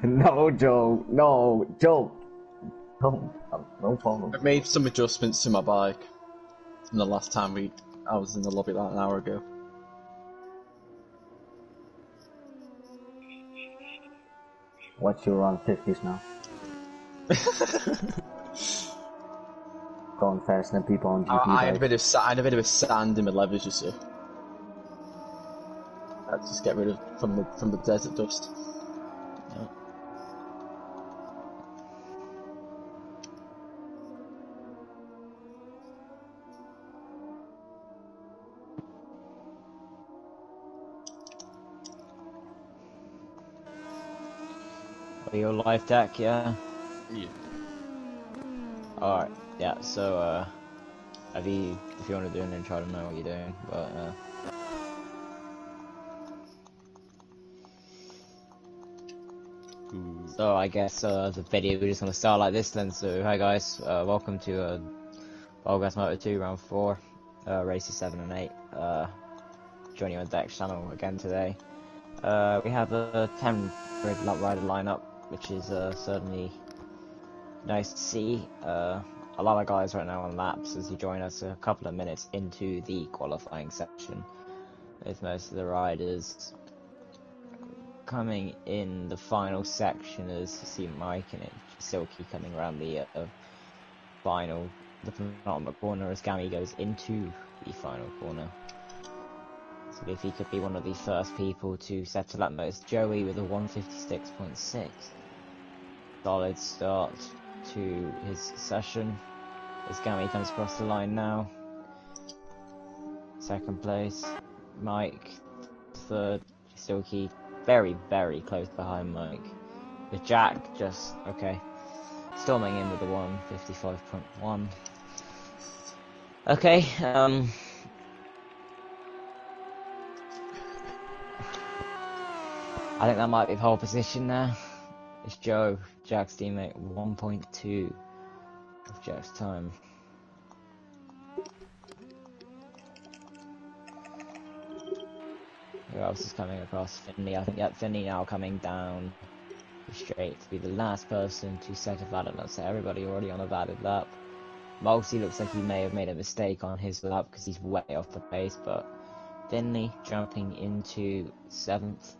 No, Joe. No, Joe. No problem. I've made some adjustments to my bike from the last time I was in the lobby like an hour ago. What's your run 50s now? Going faster than people on GP I had bikes. I had a bit of sand in my levers, you see. Let's just get rid of from the desert dust. Yeah. Are you live deck, yeah? Yeah. Alright, yeah, so, if you want to do an intro, I don't know what you're doing, but, so I guess, the video, we're just gonna start like this then. So, hi guys, welcome to, VollGazz Moto 2, round 4, races 7 and 8, joining you on Deck's channel again today. We have a 10 grid lap rider lineup, which is, certainly nice to see. A lot of guys right now on laps as you join us a couple of minutes into the qualifying section, with most of the riders coming in the final section as you see Mike and Silky coming around the penultimate corner as Gammy goes into the final corner. So if he could be one of the first people to settle at most. Joey with a 156.6. Solid start to his session as Gammy comes across the line now. Second place, Mike third, Silky very, very close behind Mike. With Jack just, okay, storming in with the 155.1. Okay, I think that might be pole position now. It's Joe, Jack's teammate, 1.2 of Jack's time. Who else is coming across? Finley, I think, yeah, Finley now coming down the straight to be the last person to set a valid lap. So everybody already on a valid lap. Mulsey looks like he may have made a mistake on his lap because he's way off the pace, but Finley jumping into 7th.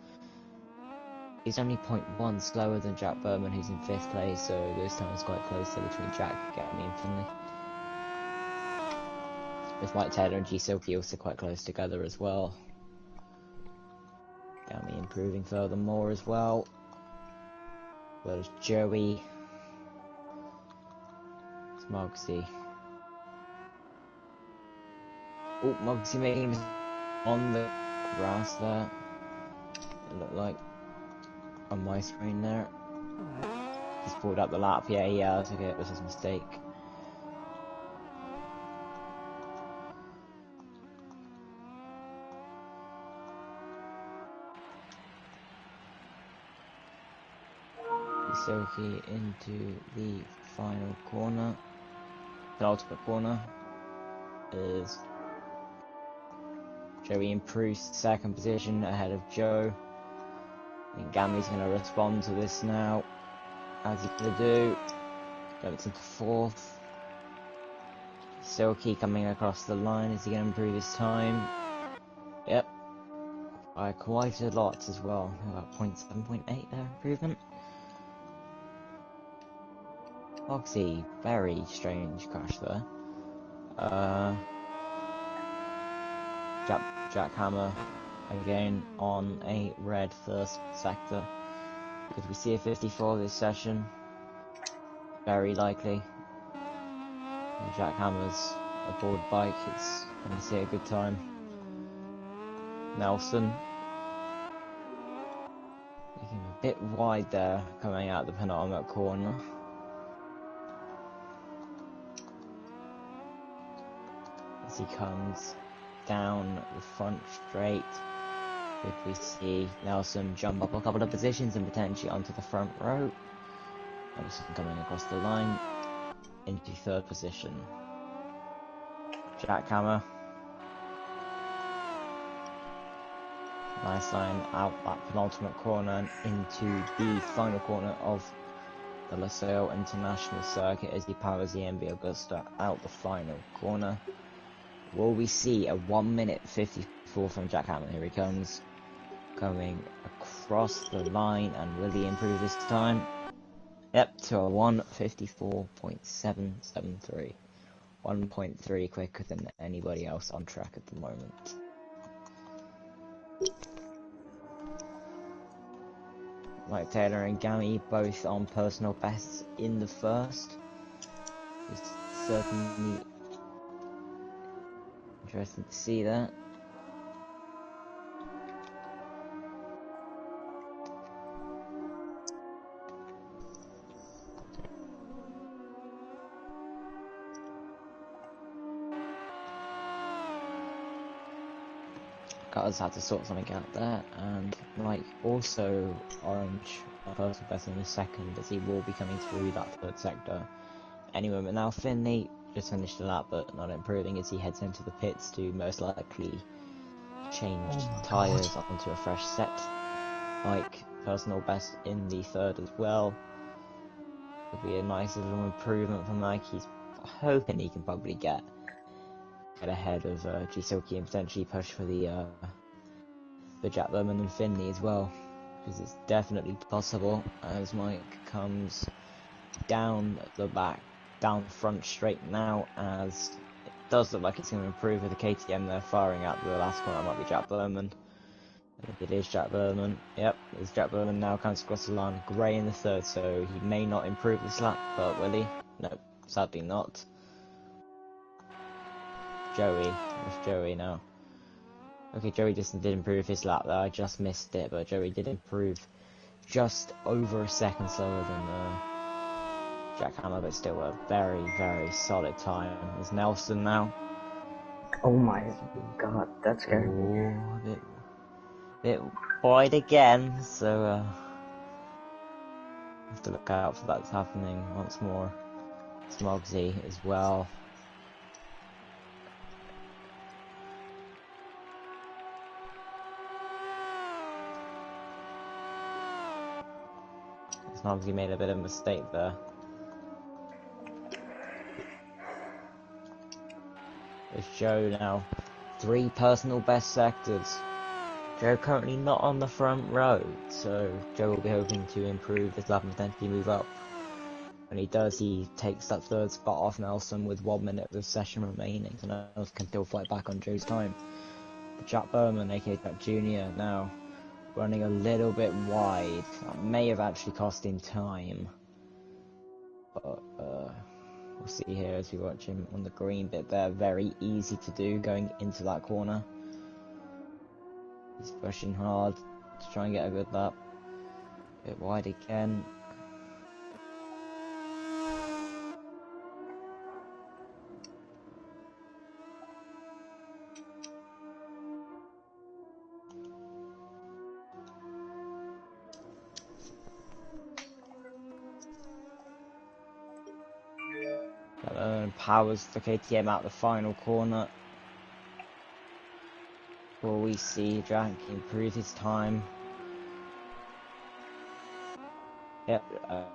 He's only 0.1 slower than Jack Berman, who's in 5th place, so this time it's quite close there between Jack, Gammy and Finley. With Mike Taylor and G Silky also quite close together as well. Gammy improving furthermore as well. Whereas Joey. It's Mogsy. Oh, Mogsy making a mistake on the grass there. It looked like on my screen there. He's pulled up the lap. Yeah, I took it. It was his mistake. Silky into the final corner. Penultimate corner is Joey improves second position ahead of Joe. I think Gammy's going to respond to this now, as he's going to do. Goes into 4th. Silky coming across the line. Is he going to improve his time? Yep. By quite a lot as well. About 0.7, 0.8 there improvement. Mogsy, very strange crash there. Jack Hammer again on a red first sector. Could we see a 54 this session? Very likely. Jack Hammer's aboard bike, it's going to see a good time. Nelson making a bit wide there, coming out the penultimate corner. As he comes down the front straight, could we see Nelson jump up a couple of positions and potentially onto the front row? Nelson coming across the line into 3rd position. Jack Hammer Nice line out that penultimate corner and into the final corner of the Losail International Circuit as he powers the MV Augusta out the final corner. Will we see a 1 minute 54 from Jack Hamlin? Here he comes, coming across the line, and will he improve this time? Yep, to a 1:54.773. 1.3 quicker than anybody else on track at the moment. Mike Taylor and Gammy both on personal bests in the first. It's certainly interesting to see that. Guys had to sort something out there, and Mike also orange personal best in the second as he will be coming through that third sector any moment now. Finley just finished the lap but not improving as he heads into the pits to most likely change tyres onto a fresh set. Mike personal best in the third as well. It'll be a nice little improvement from Mike. He's hoping he can probably get ahead of G-Silky and potentially push for the Jack Lerman and Finley as well, because it's definitely possible as Mike comes down the back, down front straight now, as it does look like it's going to improve with the KTM there firing out the last corner. It might be Jack Lerman. I think it is Jack Lerman. Yep, it's Jack Lerman now comes across the line. Gray in the third, so he may not improve this lap, but will he? No, sadly not. Joey. Where's Joey now? Okay, Joey just did improve his lap there. I just missed it, but Joey did improve just over a second slower than Jack Hammer, but still a very, very solid time. There's Nelson now. Oh my god, that's scary. Oh, a bit wide again, so have to look out for that happening once more. Smogsy as well. Smogsy made a bit of a mistake there. There's Joe now. 3 personal best sectors. Joe currently not on the front row, so Joe will be hoping to improve this lap and potentially move up. When he does, he takes that third spot off Nelson with 1 minute of the session remaining, so Nelson can still fight back on Joe's time. But Jack Berman, aka Jack Jr., now running a little bit wide. That may have actually cost him time, but we'll see here as we watch him on the green bit there. Very easy to do going into that corner. He's pushing hard to try and get a good lap. Bit wide again. Powers the KTM out the final corner. Will we see Jack improve his time? Yep,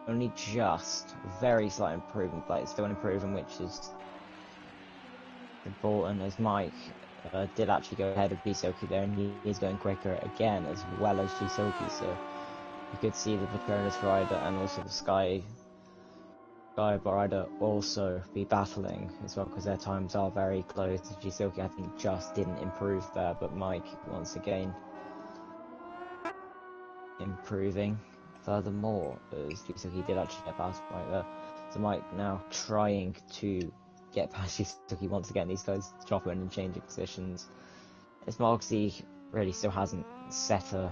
only just very slight improvement, but it's still an improvement, which is important, as Mike did actually go ahead of G-Silky there, and he is going quicker again as well as G-Silky, so you could see the Petronas rider and also the Sky rider also be battling as well, because their times are very close. G-Silky I think just didn't improve there, but Mike once again improving furthermore, as G-Silky did actually get past Mike there. So Mike now trying to get past G-Silky once again. These guys dropping and changing positions. As Mogsy really still hasn't set a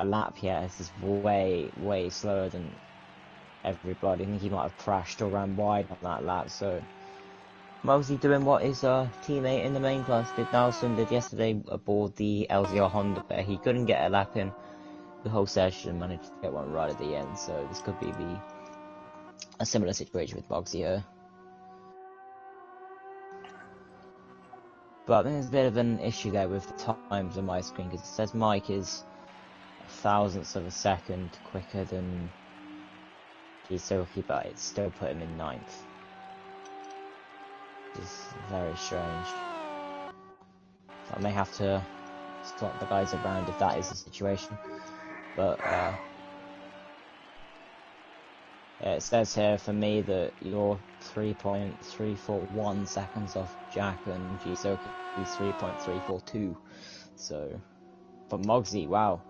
lap yet, as he's way slower than everybody. I think he might have crashed or ran wide on that lap, so mostly doing what his teammate in the main class did, Nelson, did yesterday aboard the LZR Honda there. He couldn't get a lap in the whole session, managed to get one right at the end, so this could be a similar situation with Bogsy here. But I think there's a bit of an issue there with the times on my screen, because it says Mike is a thousandth of a second quicker than Gisoki, but it still put him in ninth. Which is very strange. So I may have to swap the guys around if that is the situation. But yeah, it says here for me that you're 3.341 seconds off Jack, and Gisoki is 3.342. So, but Mogsy, wow,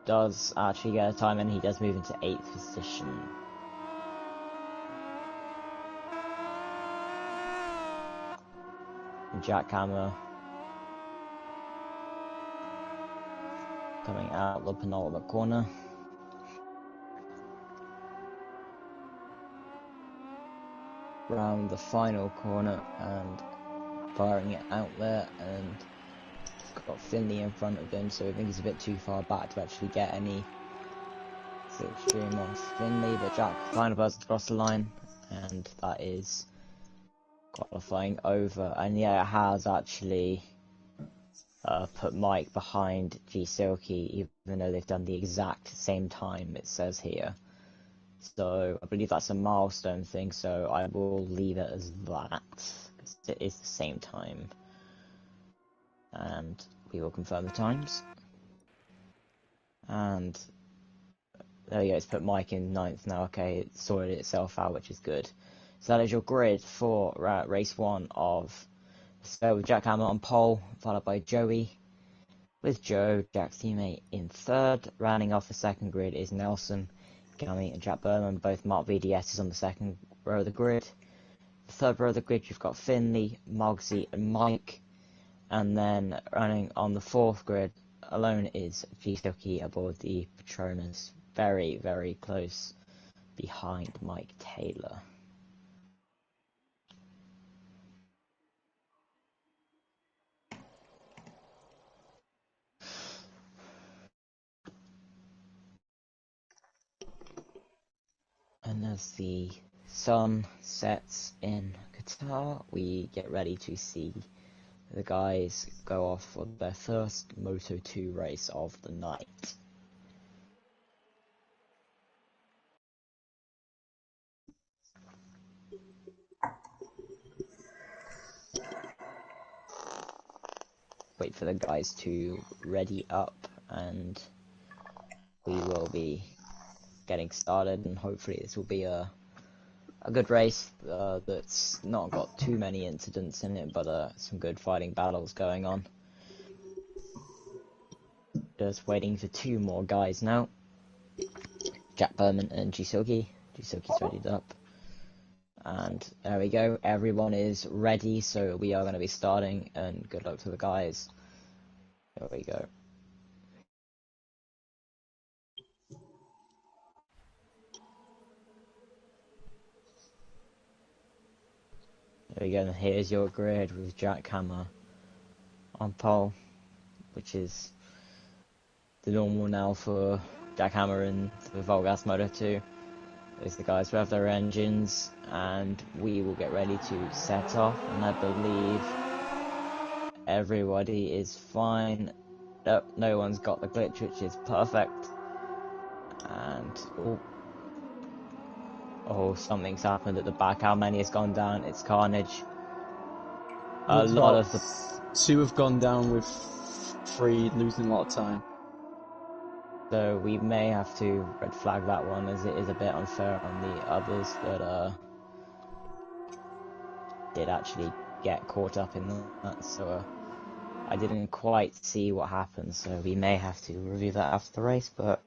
does actually get a time, and he does move into 8th position. And Jack Hammer coming out the penultimate corner. Round the final corner and firing it out there, and got Finley in front of him, so I think he's a bit too far back to actually get any slipstream off Finley, but Jack, final person to cross the line, and that is qualifying over. And yeah, it has actually put Mike behind G Silky, even though they've done the exact same time, it says here. So I believe that's a milestone thing, so I will leave it as that, because it is the same time. And we will confirm the times. And there we go, it's put Mike in 9th now. Okay, it sorted itself out, which is good. So that is your grid for race 1 of... So Jack Hammer on pole, followed by Joey, with Joe, Jack's teammate, in 3rd. Rounding off the 2nd grid is Nelson, Gami and Jack Berman, both Mark VDSs on the 2nd row of the grid. The 3rd row of the grid, you've got Finley, Mogsy and Mike. And then running on the 4th grid alone is G-Stocky aboard the Patronus, very, very close behind Mike Taylor. And as the sun sets in Qatar, we get ready to see the guys go off for their first Moto2 race of the night. Wait for the guys to ready up, and we will be getting started, and hopefully this will be a good race that's not got too many incidents in it, but some good fighting battles going on. Just waiting for 2 more guys now. Jack Berman and Jisogi. Jisogi's readied up. And there we go, everyone is ready, so we are going to be starting, and good luck to the guys. There we go. There we go, and here's your grid with Jack Hammer on pole, which is the normal now for Jack Hammer and the VollGazz Moto 2. There's the guys who have their engines, and we will get ready to set off, and I believe everybody is fine. No one's got the glitch, which is perfect. And oh, something's happened at the back. How many has gone down? It's carnage. A lot of the 2 have gone down with 3 losing a lot of time. So we may have to red flag that one, as it is a bit unfair on the others that did actually get caught up in that. So I didn't quite see what happened, so we may have to review that after the race. But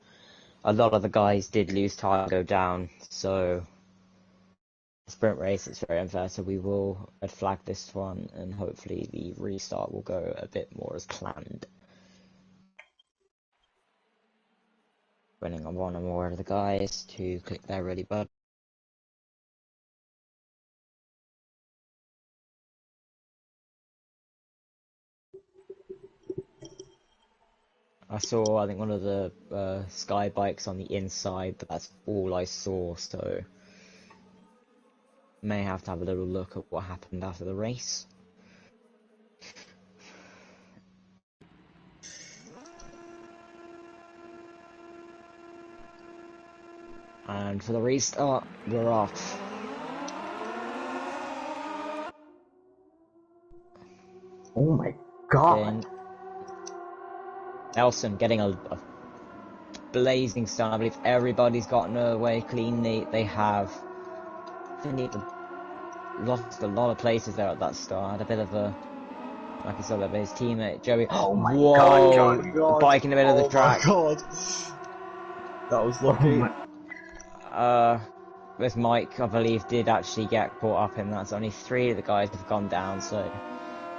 a lot of the guys did lose time, go down, so sprint race, it's very unfair, so we will red flag this one, and hopefully the restart will go a bit more as planned. Running on one or more of the guys to click their ready button. I saw, I think, one of the sky bikes on the inside, but that's all I saw, so may have to have a little look at what happened after the race. And for the restart, we're off. Oh my god. Then Nelson getting a blazing start. I believe everybody's gotten away cleanly. They have. I think they've lost a lot of places there at that start. Had a bit of a, like I said, his teammate Joey. Oh my Whoa! god, God. Bike in the middle of the track. Oh my god. That was lucky. This Mike, I believe, did actually get caught up in that. So only 3 of the guys have gone down. So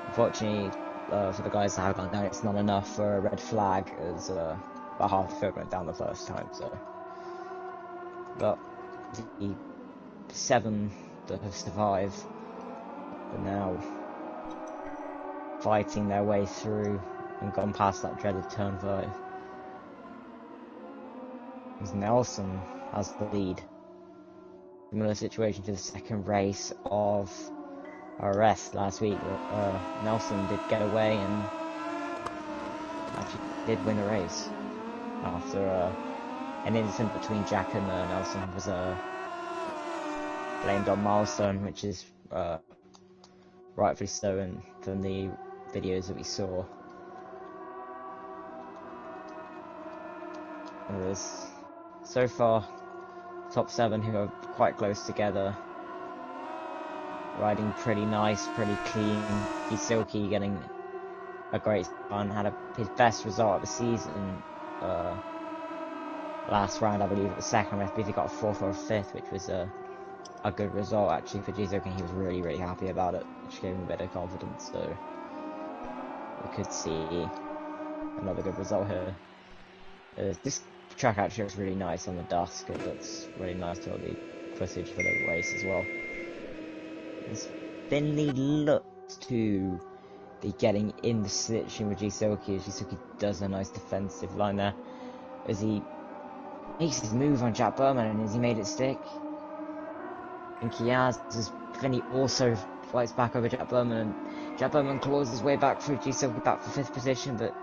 unfortunately, for the guys that have gone down, it's not enough for a red flag, as about half the field went down the first time. So, but the 7 that have survived are now fighting their way through and gone past that dreaded turn 5. As Nelson has the lead. Similar situation to the second race of RS last week. Nelson did get away and actually did win the race after an incident between Jack and Nelson was blamed on milestone, which is rightfully so, and from the videos that we saw. And there's so far top 7 who are quite close together, riding pretty nice, pretty clean. Silky getting a great run, had his best result of the season last round, I believe, at the second race. I believe he got a 4th or a 5th, which was a good result actually for G-Silky. He was really happy about it, which gave him a bit of confidence, so we could see another good result here. This track actually looks really nice on the dusk. It looks really nice to have the footage for the race as well. As Finley looks to be getting in the situation with G-Silky, as G-Silky does a nice defensive line there, as he makes his move on Jack Berman, and has he made it stick? I think he has, as Finley also fights back over Jack Berman, and Jack Berman claws his way back through G-Silky back for 5th position, but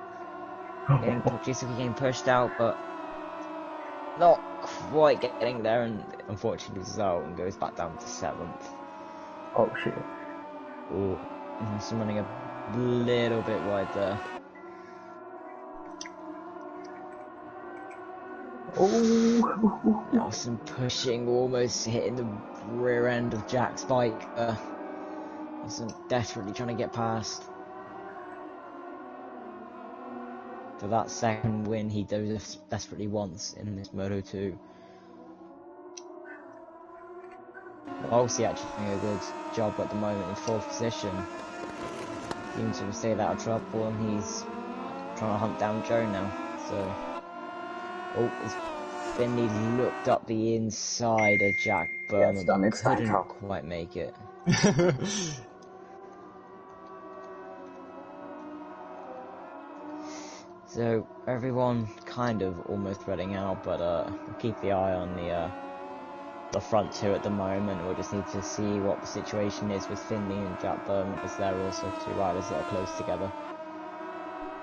G-Silky getting pushed out, but not quite getting there, and unfortunately loses out and goes back down to 7th. Oh shit. Ooh, so running a little bit wide there. Oh. Nelson pushing, almost hitting the rear end of Jack's bike. Nelson desperately trying to get past. For that second win he desperately wants in this Moto 2. Obviously actually doing a good job at the moment in 4th position. Seems to have stayed out of trouble, and he's trying to hunt down Joe now. So, oh, it's Finley looked up the inside of Jack Berman, but couldn't quite make it. So everyone kind of almost running out, but we'll keep the eye on the front 2 at the moment. We'll just need to see what the situation is with Finley and Jack Berman, as they're also 2 riders that are close together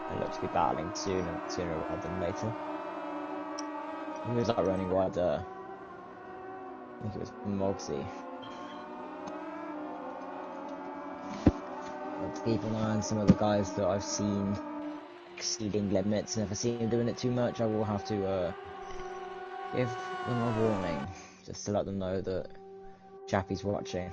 and look to be battling sooner rather than later. Who was that running wide there? I think it was Mogsy. Let's keep an eye on some of the guys that I've seen exceeding limits, and if I see him doing it too much, I will have to give them a warning, just to let them know that Chappie's watching.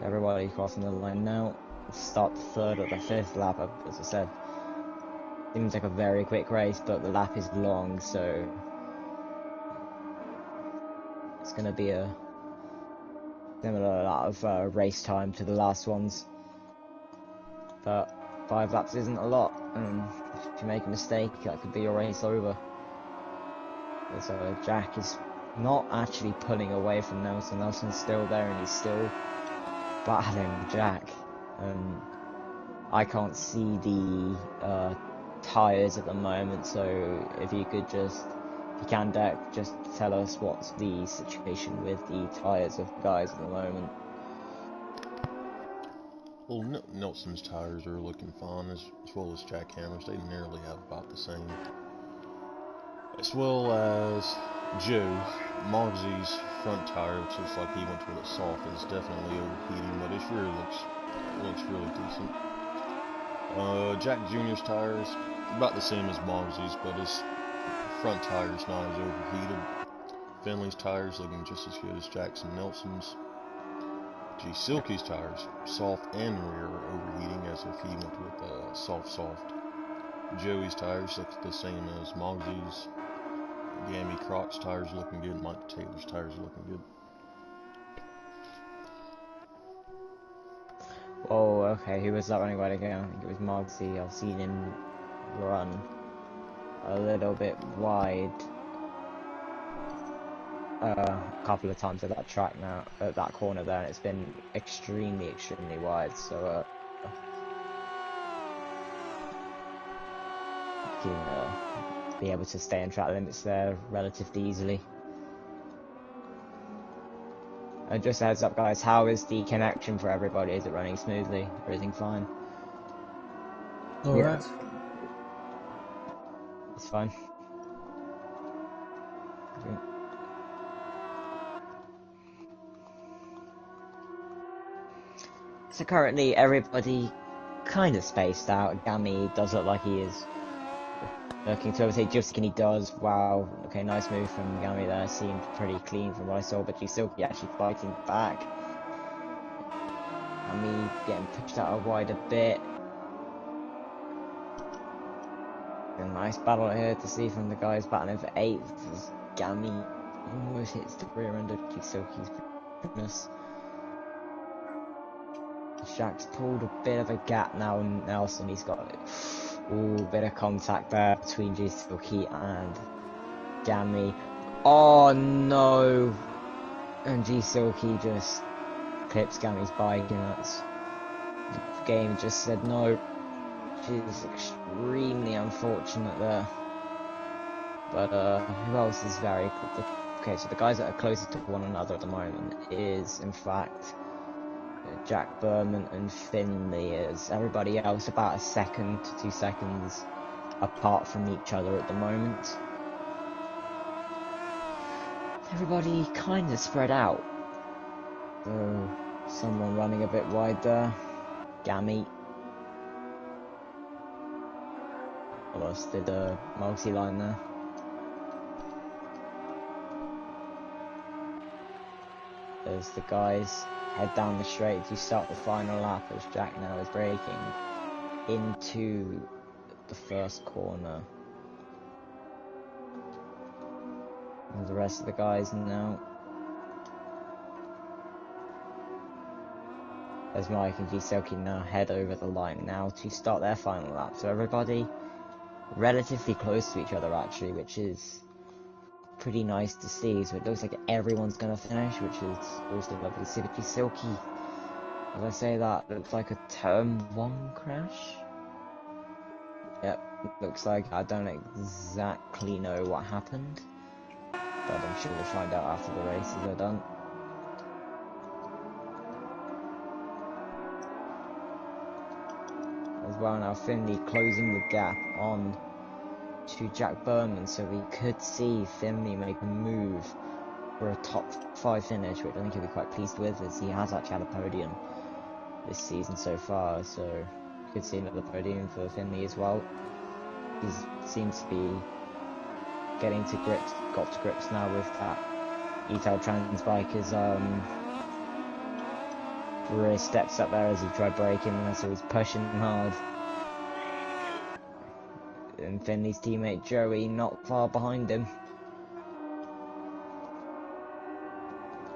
Everybody crossing the line now. Start the 3rd or the 5th lap, as I said. Seems like a very quick race, but the lap is long, so it's going to be a similar amount of race time to the last ones. But 5 laps isn't a lot, and if you make a mistake, that could be your race over. So Jack is not actually pulling away from Nelson. Nelson's still there, and he's still battling Jack. I can't see the tyres at the moment, so if you could just, if you can, Deck, just tell us what's the situation with the tyres of the guys at the moment. Well, Nelson's tires are looking fine, as well as Jack Hammer's. They nearly have about the same. as well as Joe. Moggsy's front tire, which looks like he went to it soft, is definitely overheating, but his rear looks really decent. Jack Jr.'s tire is about the same as Moggsy's, but his front tire is not as overheated. Finley's tires looking just as good as Jackson Nelson's. G Silky's tires, soft and rear, are overheating as if he went with soft. Joey's tires look the same as Moggsy's. Gammy Croc's tires looking good. Mike Taylor's tires looking good. Oh, okay, who was that running right again? I think it was Mogsy. I've seen him run a little bit wide a couple of times at that track now, at that corner there, and it's been extremely wide, so you can be able to stay in track limits there relatively easily. And just a heads up guys, how is the connection for everybody? Is it running smoothly? Everything fine? Alright. It's fine. Okay. So currently everybody kind of spaced out. Gammy does look like he is looking to overtake Justin, and he does. Wow, okay, nice move from Gammy there. Seemed pretty clean from what I saw, but G-Silky actually fighting back. Gammy getting pushed out wide a bit. A nice battle here to see from the guys battling for 8th as Gammy almost hits the rear end of G-Silky's goodness. Jack's pulled a bit of a gap now, and Nelson, he's got a bit of contact there between G-Silky and Gammy. Oh no! And G-Silky just clips Gammy's bike, and that's the game just said no, which is extremely unfortunate there. But who else is very okay? So the guys that are closest to one another at the moment is, in fact, Jack Berman and Finley. Is everybody else about 1 second to 2 seconds apart from each other at the moment. Everybody kind of spread out. So someone running a bit wide there. Gammy. Almost did a multi-line there. As the guys head down the straight to start the final lap, as Jack now is braking into the first corner. And the rest of the guys now. As Mike and G-Silky now head over the line now to start their final lap. So everybody relatively close to each other actually, which is pretty nice to see. So it looks like everyone's gonna finish, which is also lovely to see. But G-Silky, as I say that, looks like a turn 1 crash. Yep, looks like. I don't exactly know what happened, but I'm sure we'll find out after the races are done. As well now, Finley closing the gap on to Jack Berman, so we could see Finley make a move for a top 5 finish, which I think he'll be quite pleased with, as he has actually had a podium this season so far, so we could see another podium for Finley as well. He seems to be getting to grips, got to grips now with that ETAL Trans bike, as rear steps up there as he tried braking, and so he's pushing hard. And Finley's teammate Joey not far behind him.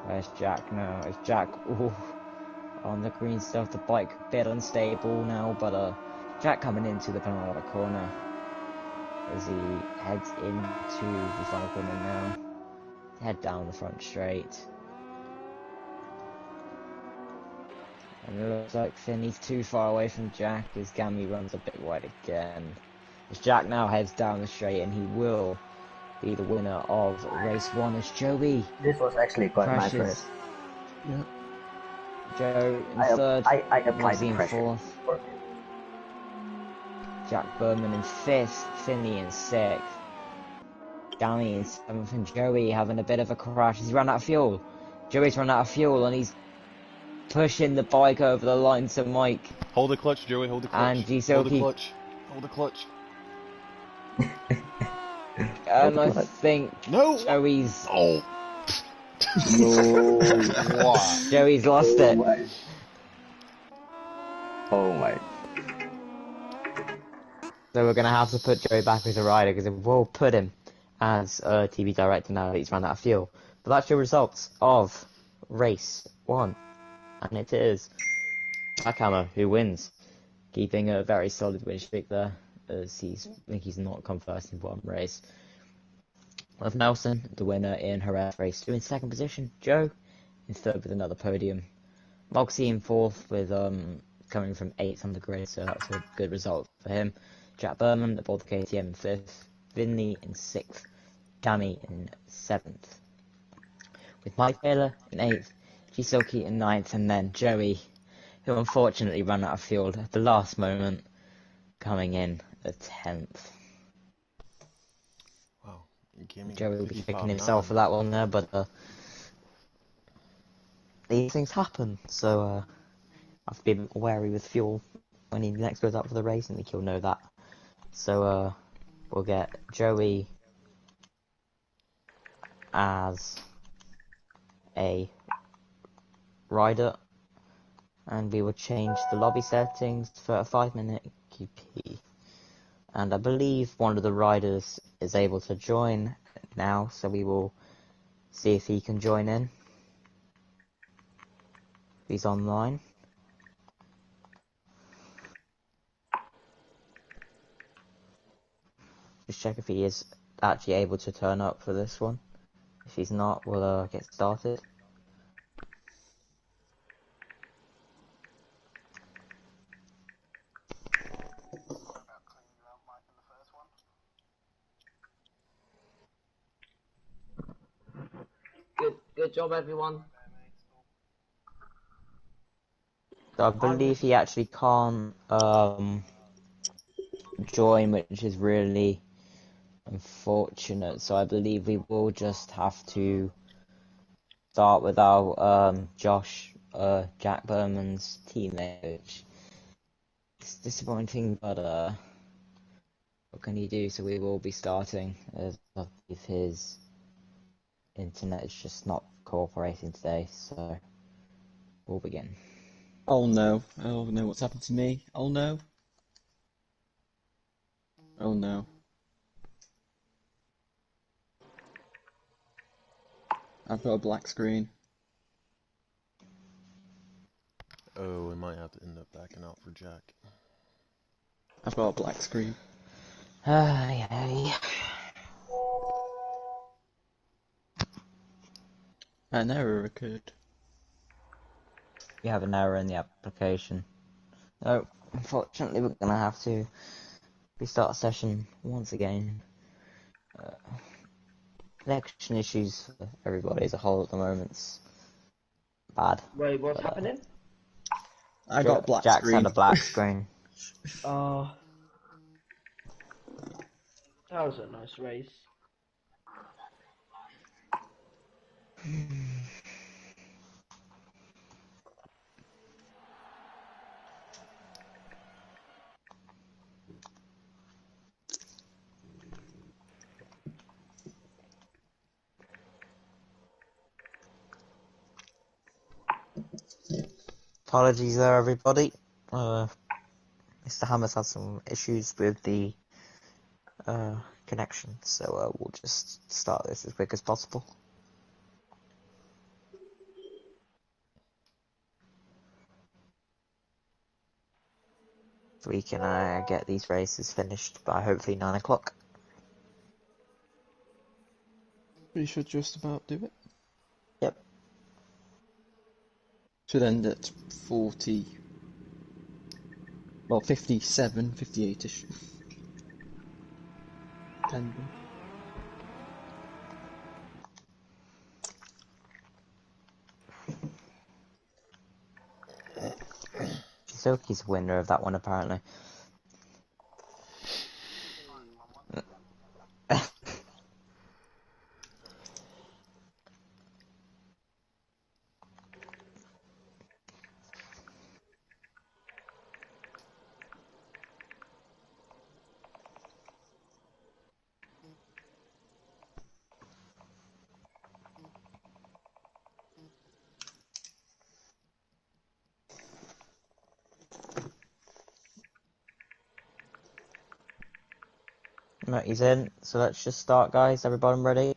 Where's Jack now? It's Jack on the green stuff. The bike a bit unstable now, but Jack coming into the penultimate corner as he heads into the final corner now. Head down the front straight. And it looks like Finley's too far away from Jack as Gammy runs a bit wide again. As Jack now heads down the straight, and he will be the winner of race 1 as Joey. This was actually quite crashes. nice race. Yeah. Joe in 3rd, I applied Mogsy in pressure. 4th, Jack Berman in 5th, Finley in 6th. Danny in 7th, and Joey having a bit of a crash. He's run out of fuel. Joey's run out of fuel, and he's pushing the bike over the line to Mike. Hold the clutch, Joey. Hold the clutch. And Hold the Gisoki. clutch. Hold the clutch. And I think No. Joey's Oh. No. What? Joey's lost Oh it. my. Oh my. So we're gonna have to put Joey back as a rider because we'll put him as a TV director now that he's run out of fuel. But that's your results of race 1, and it is Jackhammer who wins, keeping a very solid win streak there, as I think he's not come first in one race. With Nelson, the winner in Jerez race 2 in 2nd position, Joe in 3rd with another podium, Moxie in 4th with coming from 8th on the grid, so that's a good result for him. Jack Berman aboard the KTM in 5th, Vinley in 6th, Danny in 7th. With Mike Taylor in 8th, Gisoki in 9th, and then Joey, who unfortunately ran out of fuel at the last moment, coming in at 10th. Wow. Joey will be kicking himself for that one there, but these things happen, so I have to be a bit wary with fuel when he next goes out for the race, and I think he'll know that. So we'll get Joey as a rider, and we will change the lobby settings for a 5-minute QP. And I believe one of the riders is able to join now, so we will see if he can join in. If he's online. Just check if he is actually able to turn up for this one. If he's not, we'll get started. Good job, everyone. So I believe he actually can't join, which is really unfortunate. So I believe we will just have to start without Josh, Jack Berman's teammate, which is disappointing, but what can he do? So we will be starting, as if his internet is just not cooperating today, so we'll begin. Oh no. Oh no, what's happened to me? Oh no. Oh no. I've got a black screen. Oh, we might have to end up backing out for Jack. I've got a black screen. Yeah. An error occurred. We have an error in the application. No, unfortunately we're gonna have to restart a session once again. Connection issues for everybody as a whole at the moment's bad. Wait, what's happening? I got black Jack's screen. had a black screen. Oh, that was a nice race. Apologies there, everybody. Mr. Hammer's had some issues with the connection, so we'll just start this as quick as possible. So we can get these races finished by hopefully 9 o'clock. We should just about do it. Yep. Should end at 40. Well, 57, 58-ish. Depending. Shizuki's winner of that one, apparently. Right, he's in. So let's just start, guys. Everybody ready?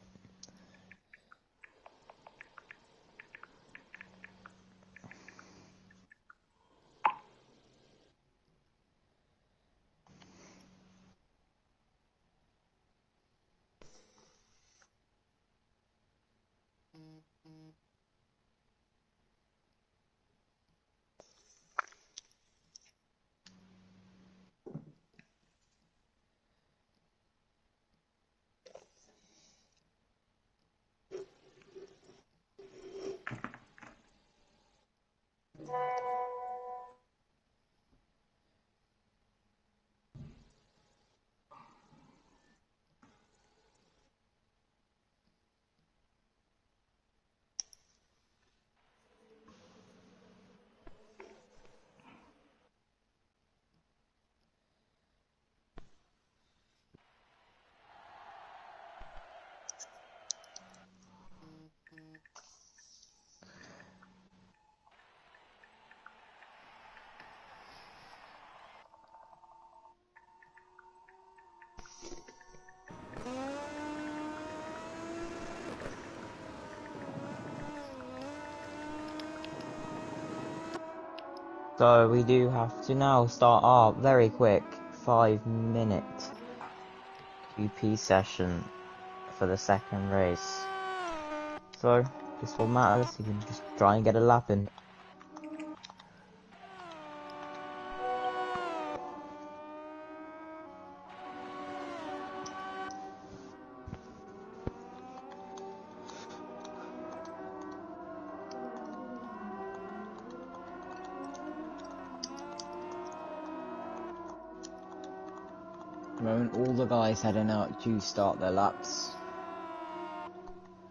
So we do have to now start our very quick 5-minute QP session for the second race. So this all matters, you can just try and get a lap in. At the moment, all the guys heading out to start their laps.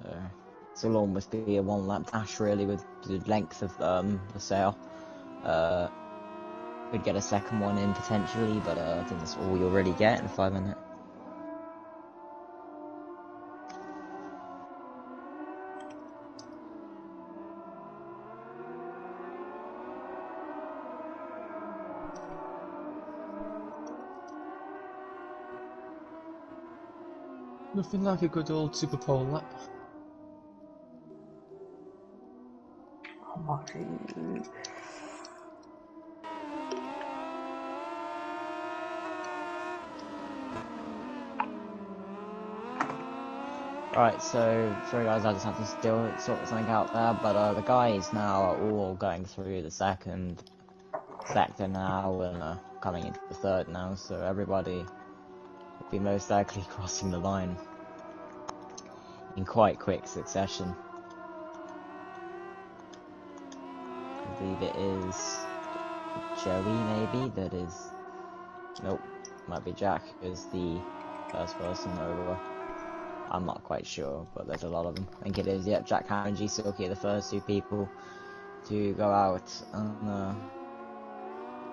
This will almost be a one-lap dash, really, with the length of the sail. Could get a second one in potentially, but I think that's all you'll really get in 5 minutes. Nothing like a good old Super Pole lap. Oh my God. Right, so sorry guys, I just have to still sort something out there, but the guys now are all going through the second sector now and coming into the third now, so everybody will be most likely crossing the line in quite quick succession. I believe it is Joey, maybe, that is... Nope, might be Jack, is the first person over. I'm not quite sure, but there's a lot of them. I think it is, yep, Jack Hammer and G Silky are the first two people to go out, and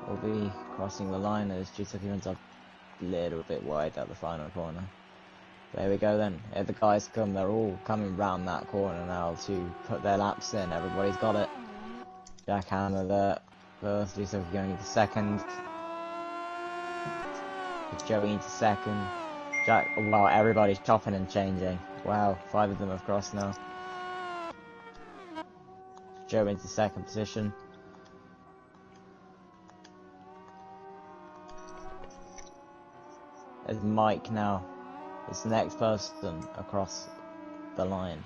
will be crossing the line as G Silky runs up a little bit wide at the final corner. There we go then, here the guys come, they're all coming round that corner now to put their laps in, everybody's got it. Jack Hammer there, first, G Silky going into second. Joey into second. Jack, wow, everybody's chopping and changing. Wow, 5 of them have crossed now. Joe into second position. There's Mike now. It's the next person across the line.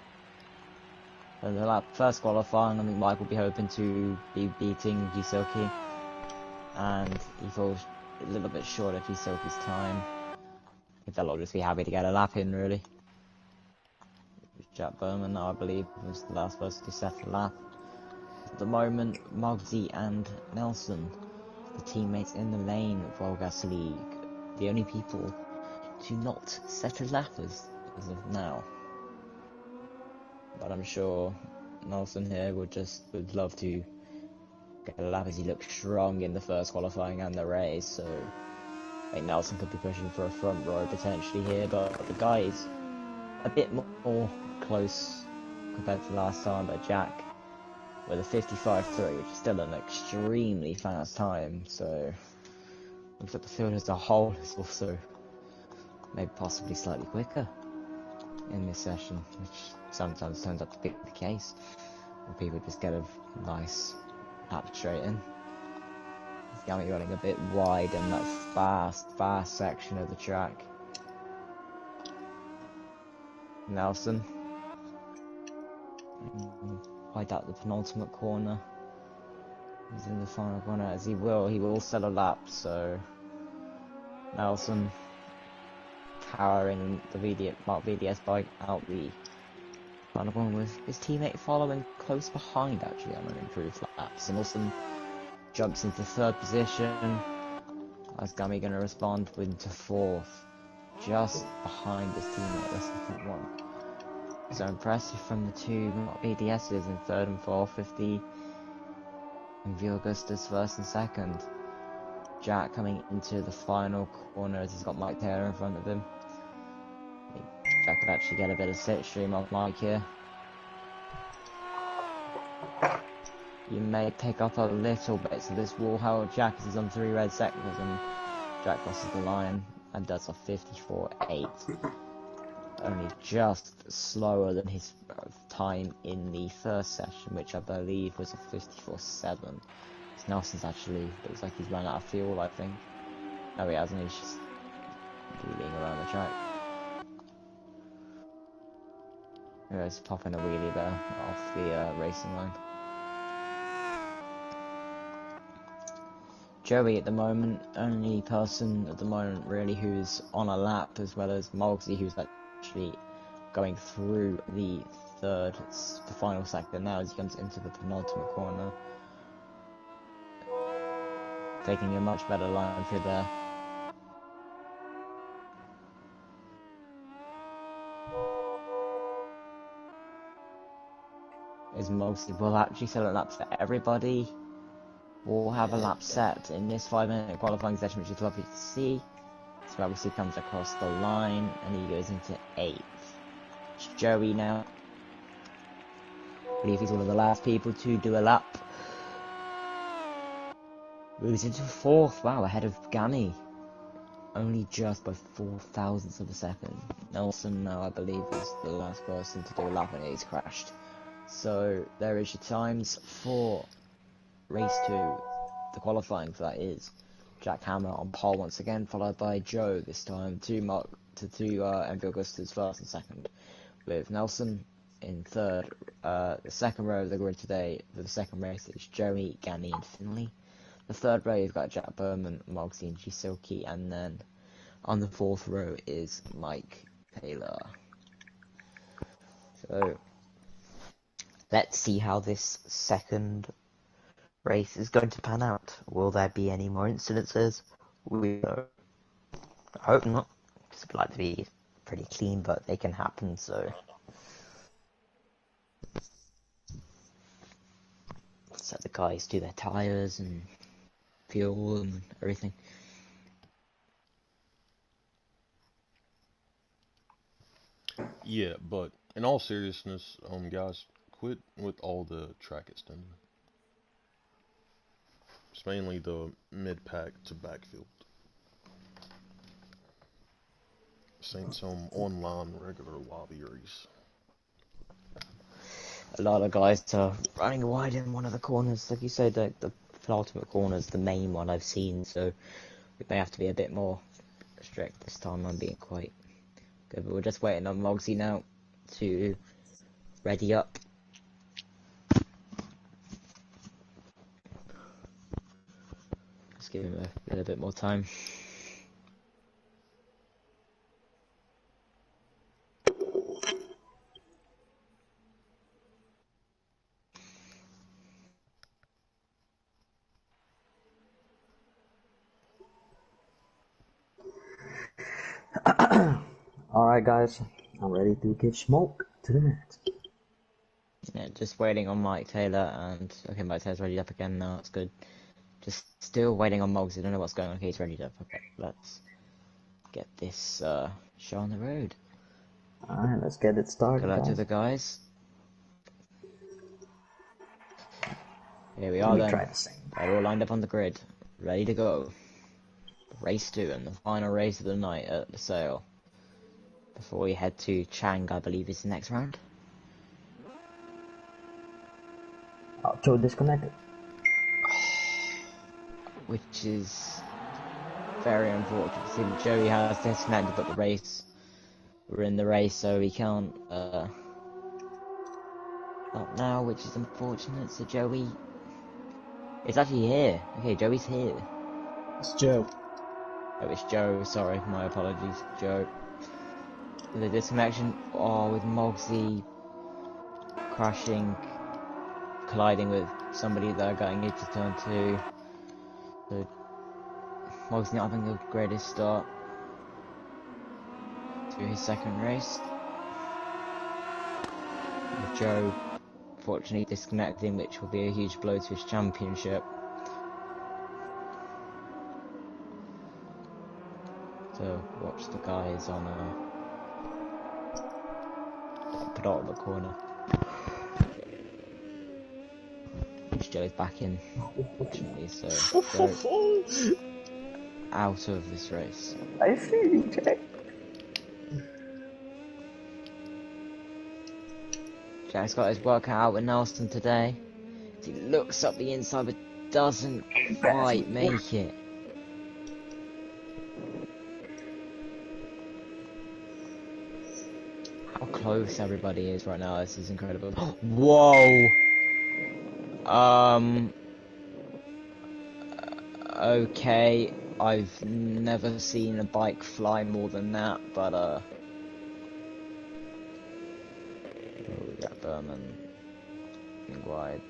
So the lap first qualifying, I think Mike will be hoping to be beating Gisoki. And he falls a little bit short of Gisoki's time. I think they'll all just be happy to get a lap in, really. Jack Berman now, I believe, was the last person to set a lap. At the moment, Mogsy and Nelson, the teammates in the main VollGazz League, the only people to not set a lap as of now. But I'm sure Nelson here would love to get a lap as he looks strong in the first qualifying and the race, so I think Nelson could be pushing for a front row potentially here, but the guys a bit more close compared to last time, but Jack with a 55.3, which is still an extremely fast time, so looks like the field as a whole is also maybe possibly slightly quicker in this session, which sometimes turns out to be the case, when people just get a nice lap straight in. He's got me running a bit wide in that fast section of the track. Nelson. Wide out the penultimate corner. He's in the final corner, as he will set a lap, so Nelson powering the VDS bike out the final corner with his teammate following close behind, actually, on an improved lap. Nelson jumps into third position. Is Gummy going to respond into fourth, just behind his teammate, less than 1. So impressive from the two VDSs in third and fourth, 50. And VollGazz first and second. Jack coming into the final corner as he's got Mike Taylor in front of him. I think Jack could actually get a bit of slipstream off Mike here. You may pick up a little bit, so this will help Jack as he's on 3 red sectors, and Jack crosses the line and does a 54.8. Only just slower than his time in the first session, which I believe was a 54.7. Nelson's actually, looks like he's run out of fuel, I think. No, he hasn't, he's just wheeling around the track. He's popping a wheelie there off the racing line. Joey at the moment, only person at the moment really who's on a lap, as well as Mogsy, who's actually going through the final sector now as he comes into the penultimate corner. Taking a much better line through there. Is Mogsy will actually set a lap for everybody. We'll have a lap set in this 5-minute qualifying session, which is lovely to see. So obviously comes across the line and he goes into 8th. It's Joey now. I believe he's one of the last people to do a lap. Moves into 4th, wow, ahead of Gammy. Only just by 0.004 of a second. Nelson now, I believe, is the last person to do a lap and he's crashed. So there is your times for race 2. The qualifying for that is Jack Hammer on pole once again, followed by Joe this time, VollGazz first and second, with Nelson in third. The second row of the grid today for the second race is Joey, Ganny and Finley. The third row you've got Jack Berman, Mogsy and G-Silky, and then on the fourth row is Mike Taylor. So let's see how this second race is going to pan out. Will there be any more incidences? We hope not. I'd like to be pretty clean, but they can happen, so let's let the guys do their tyres and fuel and everything. Yeah, but in all seriousness, guys, quit with all the track extending. It's mainly the mid-pack to backfield. This ain't some online regular lobby race. A lot of guys are running wide in one of the corners, like you said, the penultimate corner is the main one I've seen, so we may have to be a bit more strict this time. I'm being quite good, but we're just waiting on Mogsy now to ready up. Just give him a little bit more time. Alright guys, I'm ready to give smoke to the max. Yeah, just waiting on Mike Taylor, and okay, Mike Taylor's ready up again now, that's good. Just still waiting on Mogsy, I don't know what's going on, okay, he's ready up, okay, let's get this show on the road. Alright, let's get it started. Good luck to the guys. Here we are then, they're all lined up on the grid, ready to go. Race 2 and the final race of the night at the sale. before we head to Chang, I believe is the next round. Joe disconnected. Which is very unfortunate. See, Joey has disconnected, but we're in the race, so we can't stop now, which is unfortunate. So Joey is actually here. Okay, Joey's here. It's Joe. Oh, it's Joe. Sorry, my apologies, Joe. The disconnection, with Mogsy crashing, colliding with somebody there going into turn 2. So Mogsy not having the greatest start to his second race. With Joe fortunately disconnecting, which will be a huge blow to his championship. So watch the guys on penultimate corner. Which Joe's back in, fortunately, so Joe out of this race. I see you, Jack. Jack's got his work out with Nelson today. He looks up the inside but doesn't quite make it. How close everybody is right now, this is incredible. Whoa! Okay, I've never seen a bike fly more than that, but oh, we got Berman wide.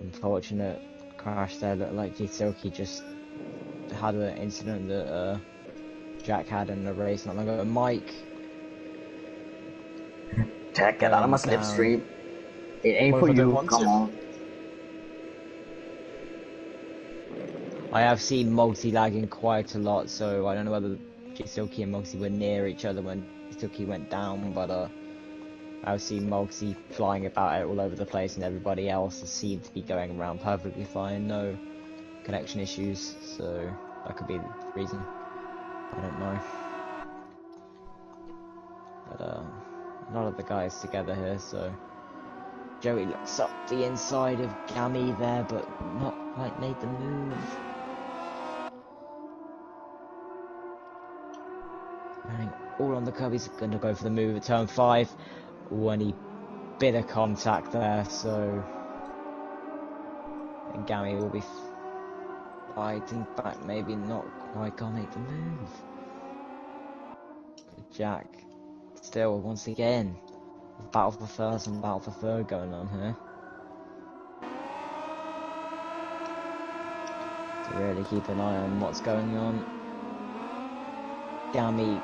Unfortunate crash there. Looked like Jitsuki just had an incident that Jack had in the race not long ago. Mike, Jack, get out of my slipstream. It ain't What for if I don't you. want Come to? on. I have seen Multi lagging quite a lot, so I don't know whether Jitsuki and Multi were near each other when Jitsuki went down, but I've seen Multi flying about it all over the place, and everybody else has seemed to be going around perfectly fine, no connection issues, so that could be the reason. I don't know. But a lot of the guys together here, so Joey looks up the inside of Gammy there, but not quite made the move. Running all on the curb, he's going to go for the move at turn 5 when he bit of contact there, so and Gammy will be fighting back, maybe not quite gonna make the move. Jack still once again battle for first and battle for third going on here. To really keep an eye on what's going on. Gammy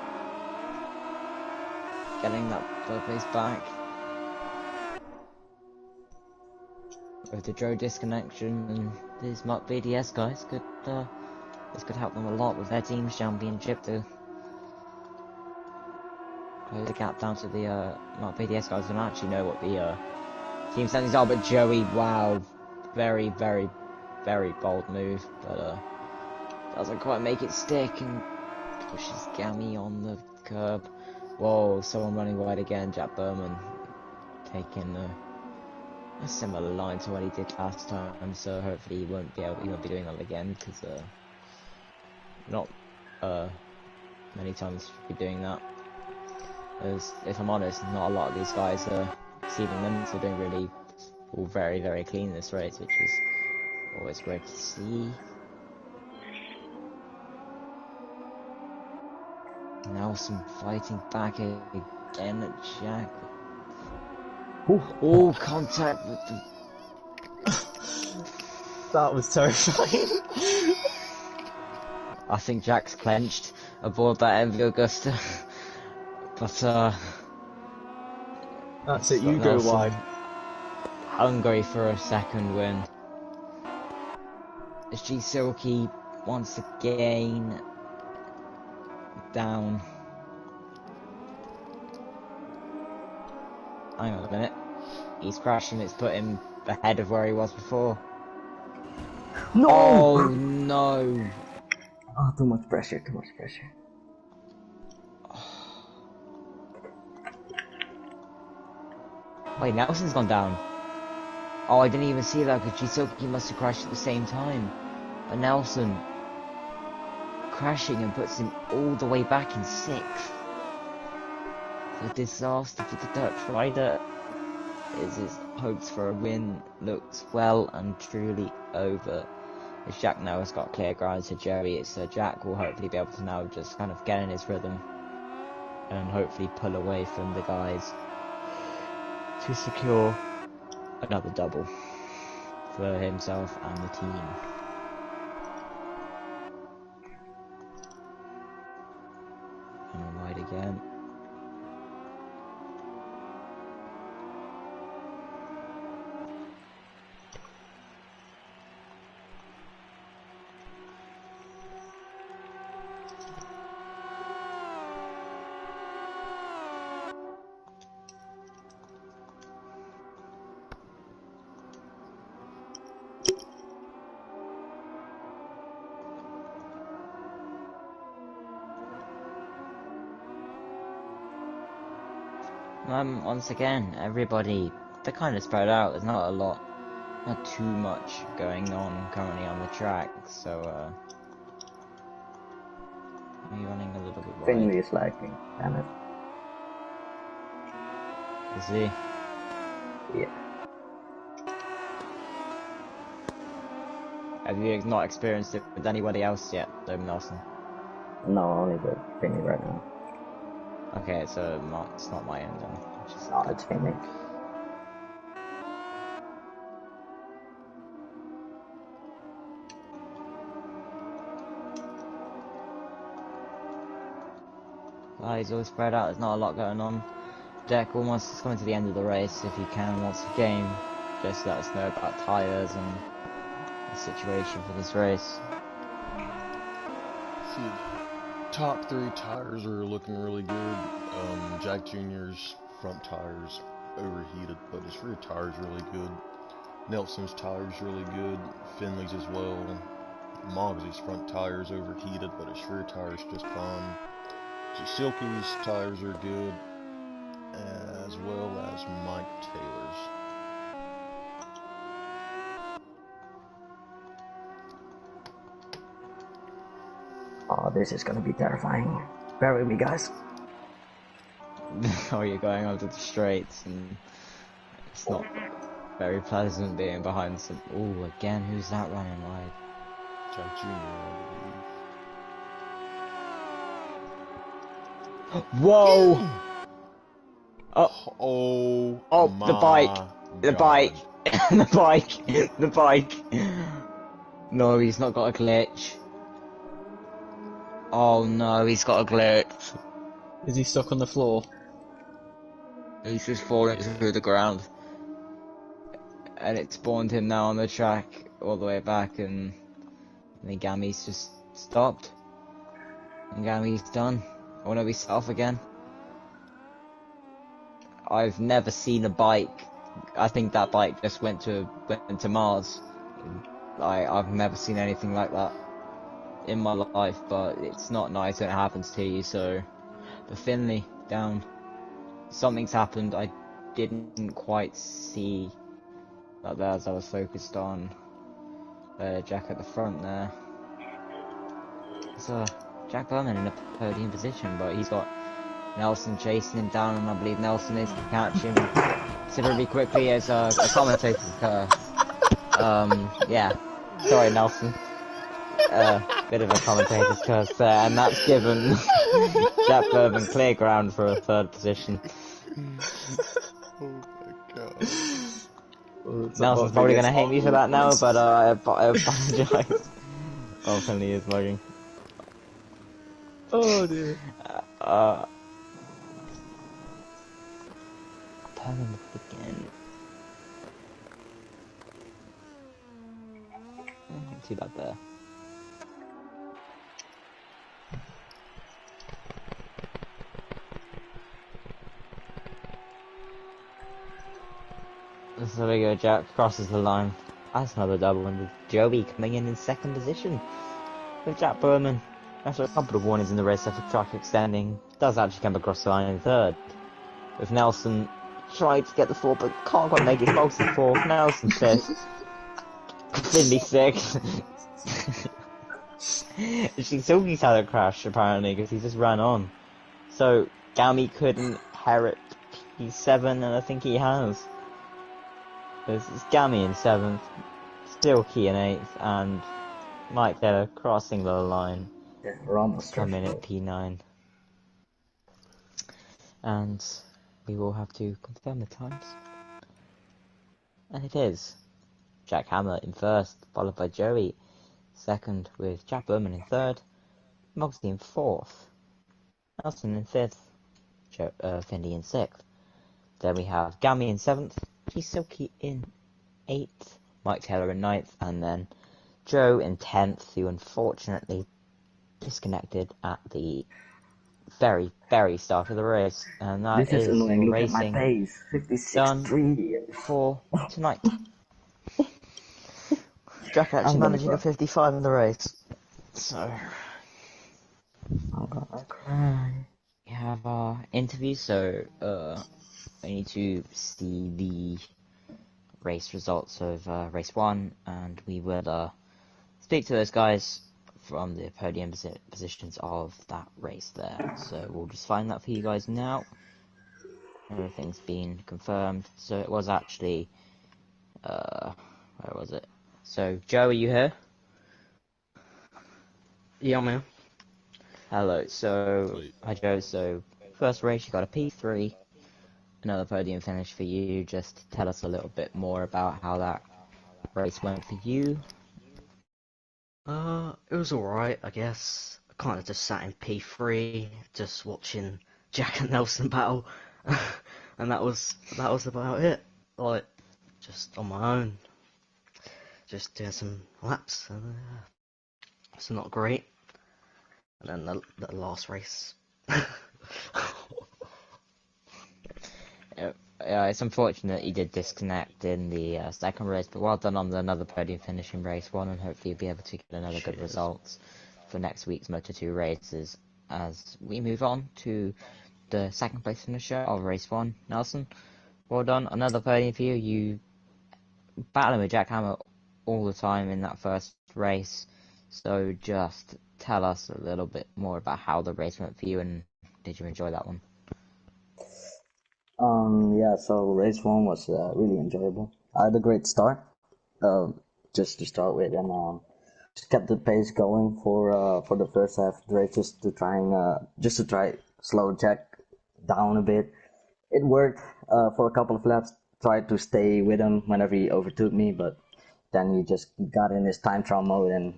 getting that third place back. With the Joe disconnection and these Mark BDS guys could this could help them a lot with their team's championship to close the gap down to the Mark BDS guys. I don't actually know what the team standings are, but Joey, wow, very bold move, but doesn't quite make it stick and pushes Gammy on the curb. Whoa, someone running wide again. Jack Berman taking a similar line to what he did last time, so hopefully he won't be doing that again, because not many times he'll be doing that. As if I'm honest, not a lot of these guys are exceeding limits, so doing really all very clean in this race, which is always great to see. Now some fighting back again at Jack. All contact with the... That was terrifying. I think Jack's clenched aboard that MV Augusta. But That's it, you go wide. Hungry for a second win. As G Silky once again down. Hang on a minute. He's crashing, it's put him ahead of where he was before. No! Oh no! Oh, too much pressure, too much pressure. Wait, Nelson's gone down. Oh, I didn't even see that because Chisaki must have crashed at the same time. But Nelson crashing and puts him all the way back in 6th. The disaster for the Dutch rider is his hopes for a win looks well and truly over. As Jack now has got clear ground to Jerry, so Jack will hopefully be able to now just kind of get in his rhythm and hopefully pull away from the guys to secure another double for himself and the team. And on wide again. Once again, everybody, they're kind of spread out. There's not a lot, not too much going on currently on the track, so, me running a little bit wide. Finley is lagging, damn it. Is he? Yeah. Have you not experienced it with anybody else yet, though, Nelson? No, only with Finley right now. Okay, so it's not my end then. Which is No, it's Finley. He's all spread out, there's not a lot going on. Jack almost is coming to the end of the race if he can once again. Just let us know about tyres and the situation for this race. See, top 3 tires are looking really good. Jack Jr.'s front tires overheated, but his rear tire's really good. Nelson's tire's really good. Finley's as well. Moggsy's front tire's overheated, but his rear tire's just fine. Silky's tires are good, as well as Mike Taylor's. Oh, this is gonna be terrifying. Bear with me, guys. Oh, you're going onto the straights, and it's not very pleasant being behind some. Ooh, again, who's that running wide? Jack Jr., I Whoa! believe. Oh, my the bike, the God. bike, the bike, the bike. No, he's not got a glitch. Oh no, he's got a glitch. Is he stuck on the floor? He's just falling through the ground. And it spawned him now on the track all the way back, and then Gami's just stopped. And Gami's done. I want to be off again. I've never seen a bike. I think that bike just went to Mars. I've never seen anything like that in my life, but it's not nice when it happens to you. So, the Finley down. Something's happened. I didn't quite see that there as I was focused on Jack at the front there. So Jack Berman in a podium position, but he's got Nelson chasing him down, and I believe Nelson is to catch him considerably quickly as a commentator's curse. Yeah. Sorry, Nelson. Bit of a commentator's curse there, and that's given Jack Berman clear ground for a 3rd position. Oh my God. Nelson's probably gonna hate me for that now, but I apologize. Oh, Finley is mugging. Oh dear. Berman again. Not too bad there. So there we go, Jack crosses the line. That's another double, and with Joey coming in second position with Jack Berman. After a couple of warnings in the race after track extending, does actually come across the line in third. With Nelson trying to get the fourth, but can't quite make it. Multi fourth, Nelson fifth, Finley sixth. Shinsugi's had a crash apparently because he just ran on. So Gami could inherit P7, and I think he has. It's Gami in 7th, still Key in 8th, and Mike Taylor crossing the line. Yeah, we're almost Come in at P9. And we will have to confirm the times. And it is Jack Hammer in 1st, followed by Joey 2nd, with Jack Berman in 3rd, Moxley in 4th, Nelson in 5th, Finley in 6th. Then we have Gami in 7th, Shizuki in 8th, Mike Taylor in 9th, and then Joe in 10th, who unfortunately disconnected at the very, very start of the race. And that This is annoying. Look at my racing pace. 56.3. for tonight. Jack actually managing a 55 in the race. So I'm gonna cry. we have our interview, so I need to see the race results of race 1, and we will speak to those guys from the podium positions of that race there. So we'll just find that for you guys now. Everything's been confirmed. So it was actually where was it? So Joe, are you here? Yeah, man. Hello. So hi Joe. So first race you got a P3, another podium finish for you. Just tell us a little bit more about how that race went for you. It was alright, I guess. I kind of just sat in P3, just watching Jack and Nelson battle, and that was about it. Like, just on my own, just doing some laps, and it's not great. And then the last race. Yeah, it's unfortunate he did disconnect in the second race, but well done on another podium finish in race 1, and hopefully you'll be able to get another good result for next week's Moto2 races as we move on to the second place finisher of race 1. Nelson, well done, another podium for you. You battling with Jack Hammer all the time in that first race, so just tell us a little bit more about how the race went for you, and did you enjoy that one? Yeah, so race 1 was really enjoyable. I had a great start, just to start with, and just kept the pace going for the first half of the race, just to try slow Jack down a bit. It worked for a couple of laps. Tried to stay with him whenever he overtook me, but then he just got in his time trial mode and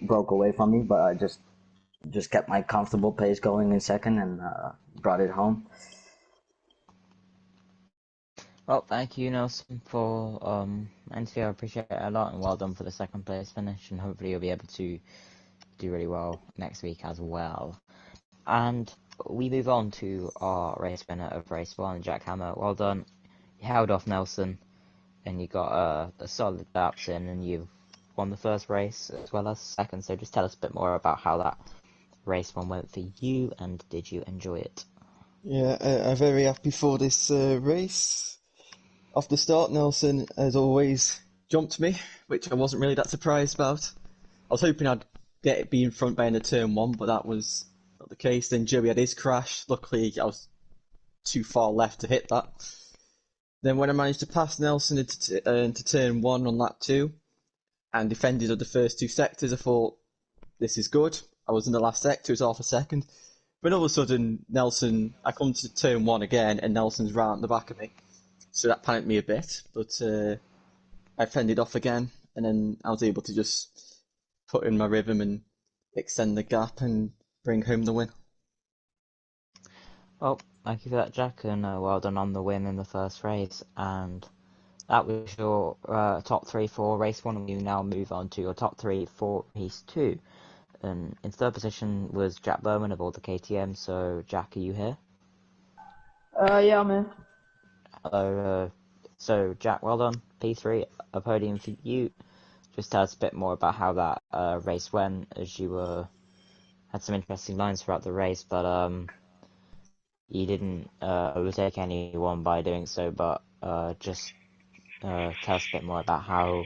broke away from me. But I just kept my comfortable pace going in second and brought it home. Well, thank you, Nelson, for interview. I appreciate it a lot, and well done for the second place finish. And hopefully, you'll be able to do really well next week as well. And we move on to our race winner of race 1, Jack Hammer. Well done. You held off Nelson, and you got a solid laps in, and you won the first race as well as second. So just tell us a bit more about how that race 1 went for you, and did you enjoy it? Yeah, I'm very happy for this race. Off the start, Nelson, as always, jumped me, which I wasn't really that surprised about. I was hoping I'd be in front by end of turn 1, but that was not the case. Then Joey had his crash. Luckily, I was too far left to hit that. Then when I managed to pass Nelson into turn 1 on lap 2, and defended of the first 2 sectors, I thought, this is good. I was in the last sector, it was half a second. But all of a sudden, I come to turn 1 again, and Nelson's right at the back of me. So that panicked me a bit, but I fended off again, and then I was able to just put in my rhythm and extend the gap and bring home the win. Well, thank you for that, Jack, and well done on the win in the first race. And that was your top 3 for race 1, and we now move on to your top 3 for race 2. And in third position was Jack Berman of all the KTM. So, Jack, are you here? Yeah, man. Hello. So, Jack, well done. P3, a podium for you. Just tell us a bit more about how that race went, as you had some interesting lines throughout the race, but you didn't overtake anyone by doing so. But just tell us a bit more about how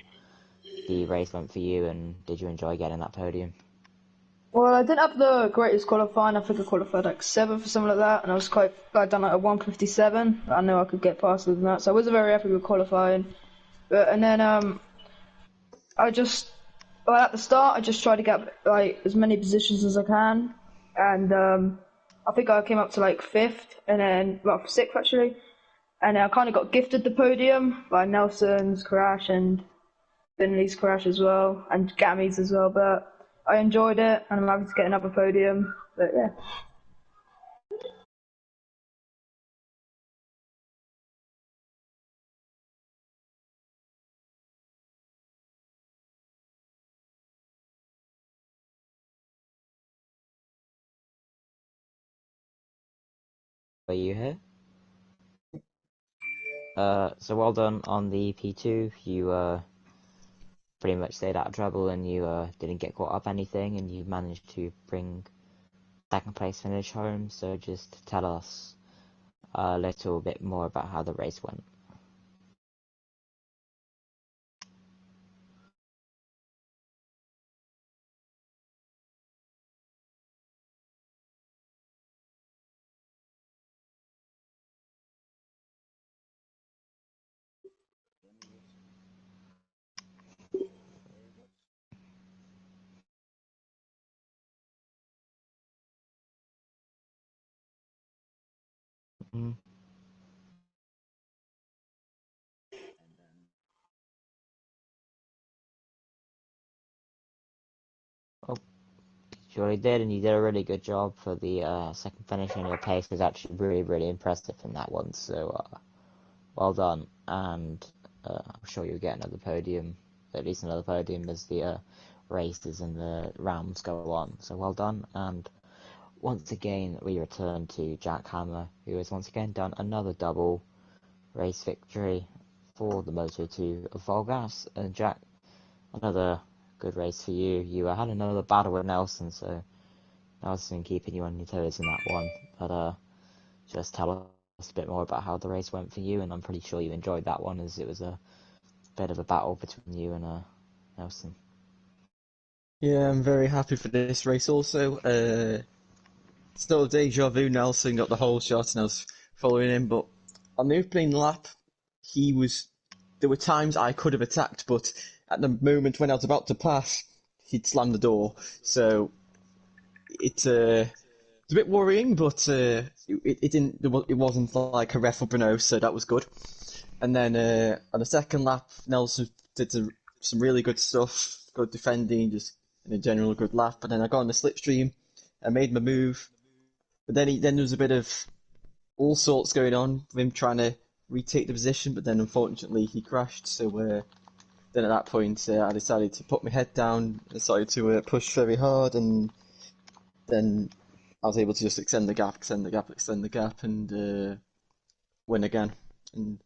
the race went for you, and did you enjoy getting that podium? Well, I didn't have the greatest qualifying. I think I qualified like 7th or something like that, and I'd done like a 1:57. I knew I could get faster than that, so I wasn't very happy with qualifying. And then I just, well, at the start, I just tried to get like as many positions as I can, and I think I came up to like 5th, and then 6th actually, and I kind of got gifted the podium by Nelson's crash and Finley's crash as well, and Gammy's as well, but I enjoyed it, and I'm happy to get another podium, but yeah. Are you here? So well done on the P2. You pretty much stayed out of trouble, and you didn't get caught up anything, and you managed to bring second place finish home. So just tell us a little bit more about how the race went. Mm. Well, you already did, and you did a really good job for the second finish, and your pace was actually really, really impressive in that one. So well done, and I'm sure you'll get another podium, at least another podium, as the races and the rounds go on. So well done, and once again we return to Jack Hammer, who has once again done another double race victory for the Moto2 of VollGazz. And Jack, another good race for you. You had another battle with Nelson, so Nelson keeping you on your toes in that one. But just tell us a bit more about how the race went for you, and I'm pretty sure you enjoyed that one, as it was a bit of a battle between you and Nelson. Yeah, I'm very happy for this race also. Still a deja vu, Nelson got the whole shot and I was following him, but on the opening lap, there were times I could have attacked, but at the moment when I was about to pass, he'd slammed the door. So it's a bit worrying, but it wasn't like a ref up or no, so that was good. And then on the second lap, Nelson did some really good stuff, good defending, just in a general good lap. But then I got on the slipstream, I made my move, but then there was a bit of all sorts going on with him trying to retake the position, but then unfortunately he crashed. So then at that point I decided to put my head down, decided to push very hard, and then I was able to just extend the gap, and win again. And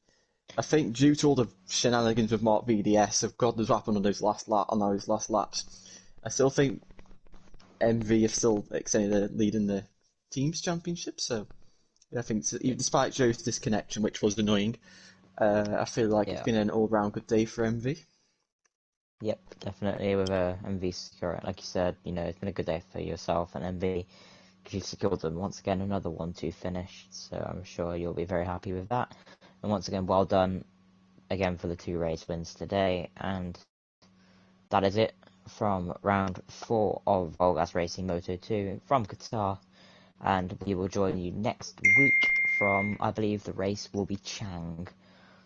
I think due to all the shenanigans with Mark VDS of God knows what happened on those last laps, I still think MV have still extended the lead in the teams championship. So I think despite Joe's disconnection, which was annoying, I feel like it's been an all-round good day for MV. Yep, definitely with MV securing, like you said, it's been a good day for yourself and MV, because you've secured them once again another 1-2 finish. So I'm sure you'll be very happy with that. And once again, well done again for the 2 race wins today. And that is it from round 4 of VollGazz Racing Moto 2 from Qatar. And we will join you next week from, I believe the race will be Chang.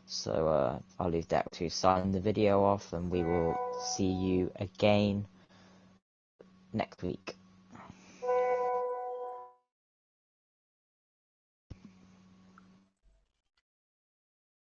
So I'll leave Deck to sign the video off, and we will see you again next week.